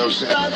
Hi,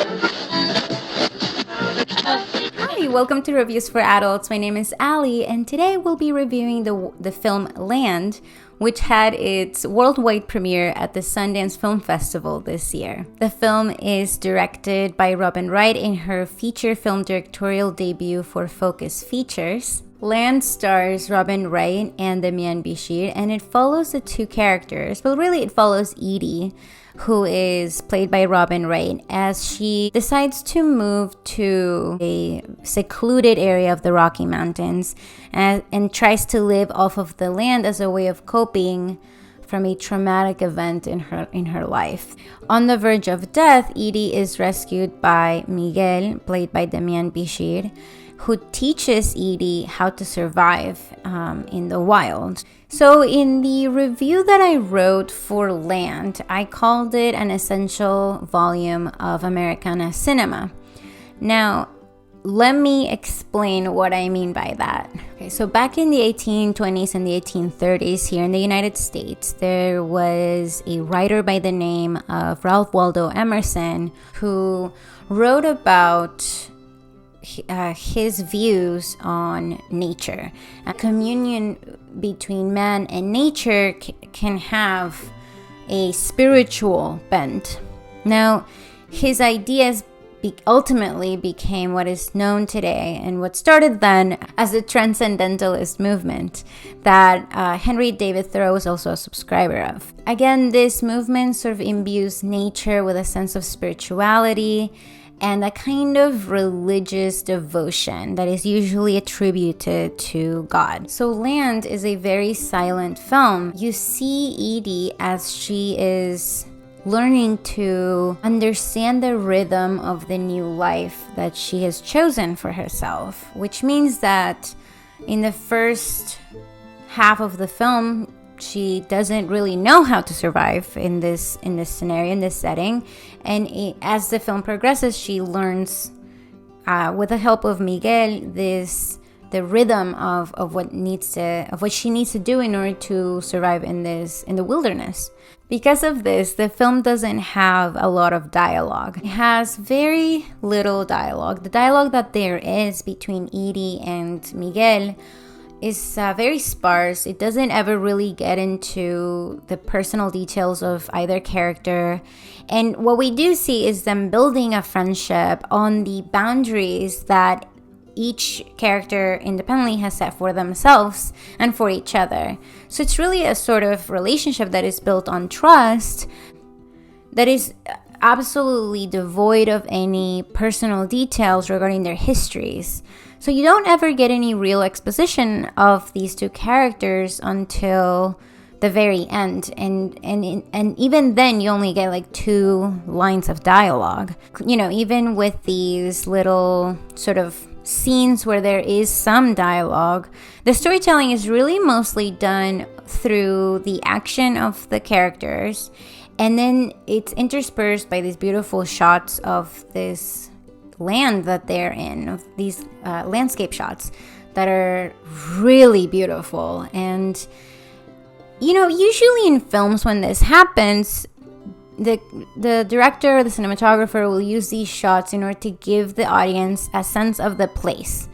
welcome to Reviews for Adults. My name is Ali, and today we'll be reviewing the film Land, which had its worldwide premiere at the Sundance Film Festival this year. The film is directed by Robin Wright in her feature film directorial debut for Focus Features. Land stars Robin Wright and Demian Bichir, and it follows the two characters. Well, really, it follows Edie, who is played by Robin Wright, as she decides to move to a secluded area of the Rocky Mountains and tries to live off of the land as a way of coping from a traumatic event in her life. On the verge of death, Edie is rescued by Miguel, played by Demian Bichir, who teaches Edie how to survive in the wild. So in the review that I wrote for Land, I called it an essential volume of Americana cinema. Now, let me explain what I mean by that. Okay, so back in the 1820s and the 1830s here in the United States, there was a writer by the name of Ralph Waldo Emerson who wrote about his views on nature. A communion between man and nature can have a spiritual bent. Now, his ideas ultimately became what is known today and what started then as the Transcendentalist movement that Henry David Thoreau was also a subscriber of. Again, this movement sort of imbues nature with a sense of spirituality and a kind of religious devotion that is usually attributed to God. So Land is a very silent film. You see Edie as she is learning to understand the rhythm of the new life that she has chosen for herself, which means that in the first half of the film, she doesn't really know how to survive in this scenario, in this setting. And as the film progresses, she learns, with the help of Miguel, the rhythm of what she needs to do in order to survive in the wilderness. Because of this, the film doesn't have a lot of dialogue. It has very little dialogue. The dialogue that there is between Edie and Miguel is very sparse. It doesn't ever really get into the personal details of either character. And what we do see is them building a friendship on the boundaries that each character independently has set for themselves and for each other. So it's really a sort of relationship that is built on trust, that is absolutely devoid of any personal details regarding their histories. So you don't ever get any real exposition of these two characters until the very end, and even then you only get like 2 lines of dialogue. You know, even with these little sort of scenes where there is some dialogue, the storytelling is really mostly done through the action of the characters, and then it's interspersed by these beautiful shots of this land that they're in, of these landscape shots that are really beautiful. And you know, usually in films when this happens, the director or the cinematographer will use these shots in order to give the audience a sense of the place,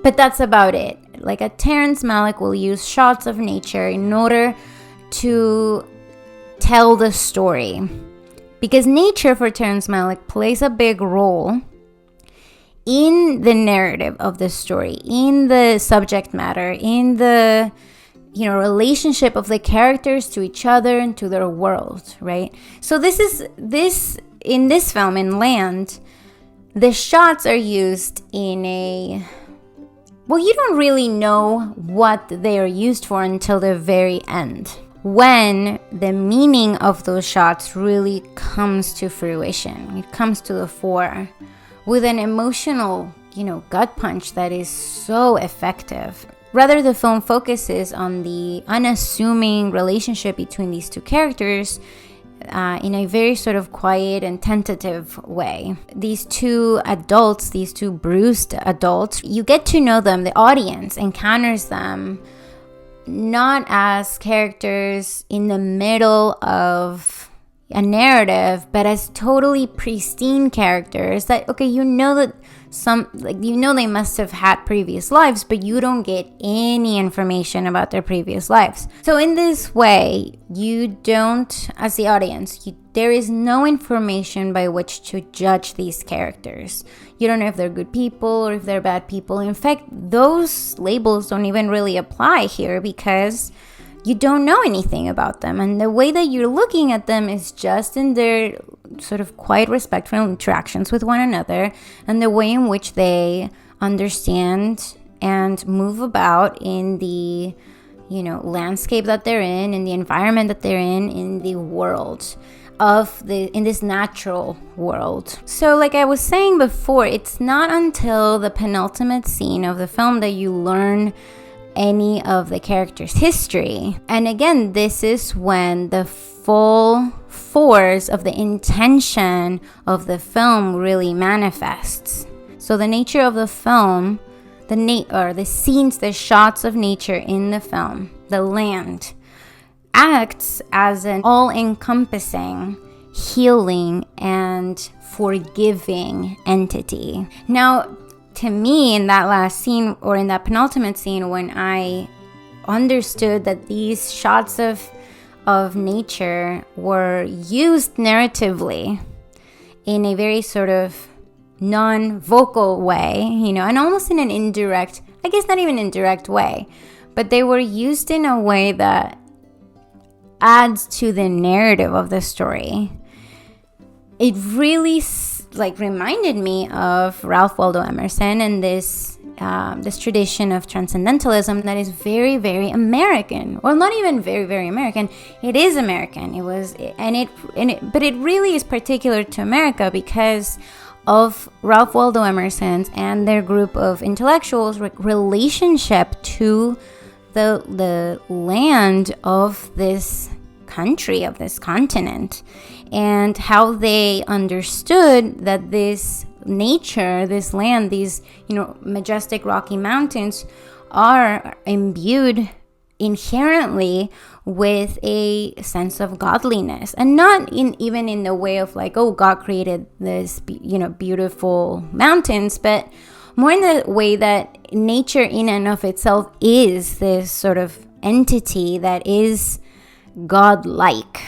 but that's about it. Like a Terrence Malick will use shots of nature in order to tell the story, because nature for Terrence Malick plays a big role in the narrative of the story, in the subject matter, in the relationship of the characters to each other and to their world, right? So in this film, in Land, the shots are used in a, well, you don't really know what they are used for until the very end, when the meaning of those shots really comes to fruition. It comes to the fore with an emotional, gut punch that is so effective. Rather, the film focuses on the unassuming relationship between these two characters in a very sort of quiet and tentative way. These two adults, these two bruised adults, you get to know them, the audience encounters them not as characters in the middle of a narrative, but as totally pristine characters that, okay, you know that they must have had previous lives, but you don't get any information about their previous lives. So in this way, you don't, as the audience, there is no information by which to judge these characters. You don't know if they're good people or if they're bad people. In fact, those labels don't even really apply here because you don't know anything about them. And the way that you're looking at them is just in their sort of quite respectful interactions with one another and the way in which they understand and move about in the, landscape that they're in the environment that they're in the world in this natural world. So like I was saying before, it's not until the penultimate scene of the film that you learn any of the character's history. And again, this is when the full force of the intention of the film really manifests. So the nature of the film, the scenes, the shots of nature in the film, the land, acts as an all-encompassing, healing, and forgiving entity. Now, to me, in that last scene, or in that penultimate scene, when I understood that these shots of nature were used narratively in a very sort of non-vocal way, and almost in an indirect, I guess not even indirect way, but they were used in a way that adds to the narrative of the story. It really reminded me of Ralph Waldo Emerson and this tradition of transcendentalism that is very, very American. Well, not even very, very American. It is American. But it really is particular to America because of Ralph Waldo Emerson's and their group of intellectuals' relationship to the land of this country, of this continent, and how they understood that this nature, this land, these majestic rocky mountains are imbued inherently with a sense of godliness, and not even in the way of like, oh, God created this beautiful mountains, but more in the way that nature in and of itself is this sort of entity that is godlike.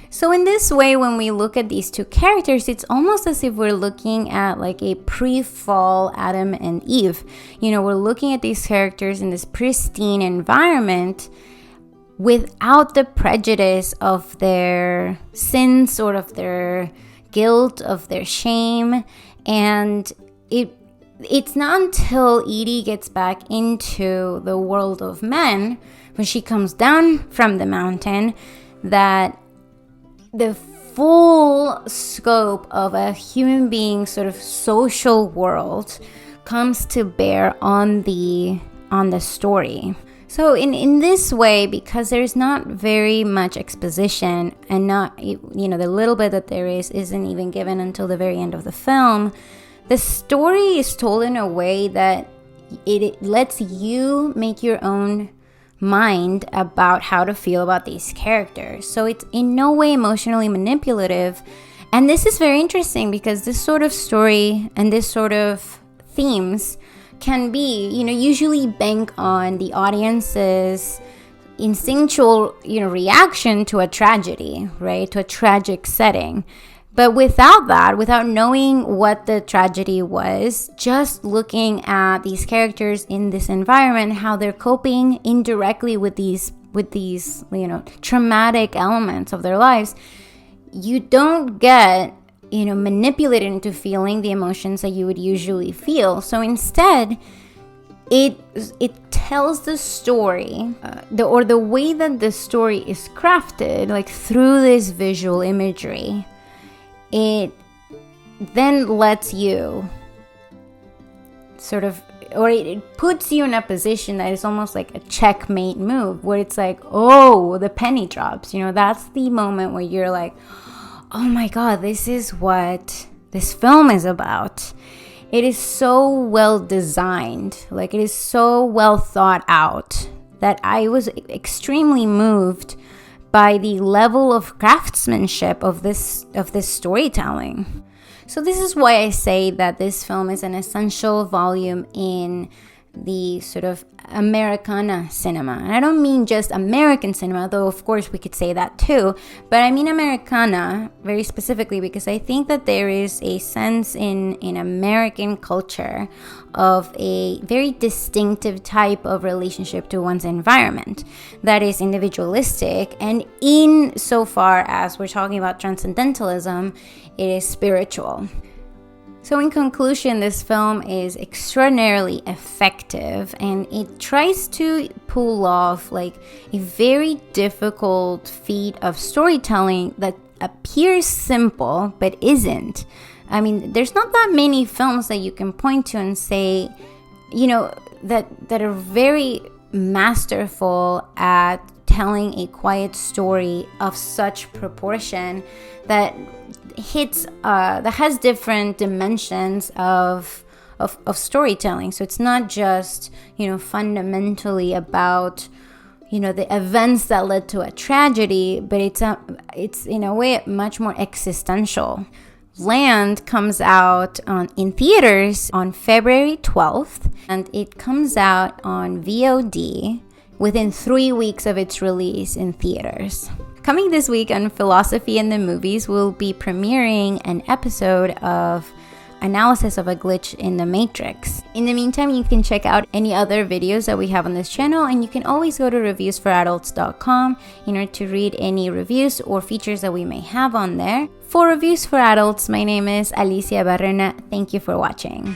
So in this way, when we look at these two characters, it's almost as if we're looking at like a pre-fall Adam and Eve. We're looking at these characters in this pristine environment without the prejudice of their sins or of their guilt, of their shame. And it's not until Edie gets back into the world of men, when she comes down from the mountain, that the full scope of a human being's sort of social world comes to bear on the story. So in this way, because there's not very much exposition, and not the little bit that there isn't even given until the very end of the film, the story is told in a way that it lets you make your own mind about how to feel about these characters. So it's in no way emotionally manipulative. And this is very interesting because this sort of story and this sort of themes can be, usually bank on the audience's instinctual, reaction to a tragedy, right? To a tragic setting. But without that, without knowing what the tragedy was, just looking at these characters in this environment, how they're coping indirectly with these traumatic elements of their lives, you don't get, manipulated into feeling the emotions that you would usually feel. So instead, it tells the story, the way that the story is crafted, like through this visual imagery. It then lets you it puts you in a position that is almost like a checkmate move, where it's like, oh, the penny drops. That's the moment where you're like, oh my God, this is what this film is about. It is so well designed, like it is so well thought out, that I was extremely moved by the level of craftsmanship of this storytelling. So this is why I say that this film is an essential volume in the sort of Americana cinema. And I don't mean just American cinema, though of course we could say that too, but I mean Americana very specifically because I think that there is a sense in American culture of a very distinctive type of relationship to one's environment that is individualistic, and in so far as we're talking about transcendentalism, it is spiritual. So in conclusion, this film is extraordinarily effective, and it tries to pull off like a very difficult feat of storytelling that appears simple but isn't. I mean, there's not that many films that you can point to and say, you know, that are very masterful at telling a quiet story of such proportion that hits that has different dimensions of storytelling. So it's not just, you know, fundamentally about, you know, the events that led to a tragedy, but it's in a way much more existential. Land comes out in theaters on February 12th, and it comes out on VOD within 3 weeks of its release in theaters. Coming this week on Philosophy in the Movies, we'll be premiering an episode of Analysis of a Glitch in the Matrix. In the meantime, you can check out any other videos that we have on this channel, and you can always go to ReviewsForAdults.com in order to read any reviews or features that we may have on there. For Reviews for Adults, my name is Alicia Barrena. Thank you for watching.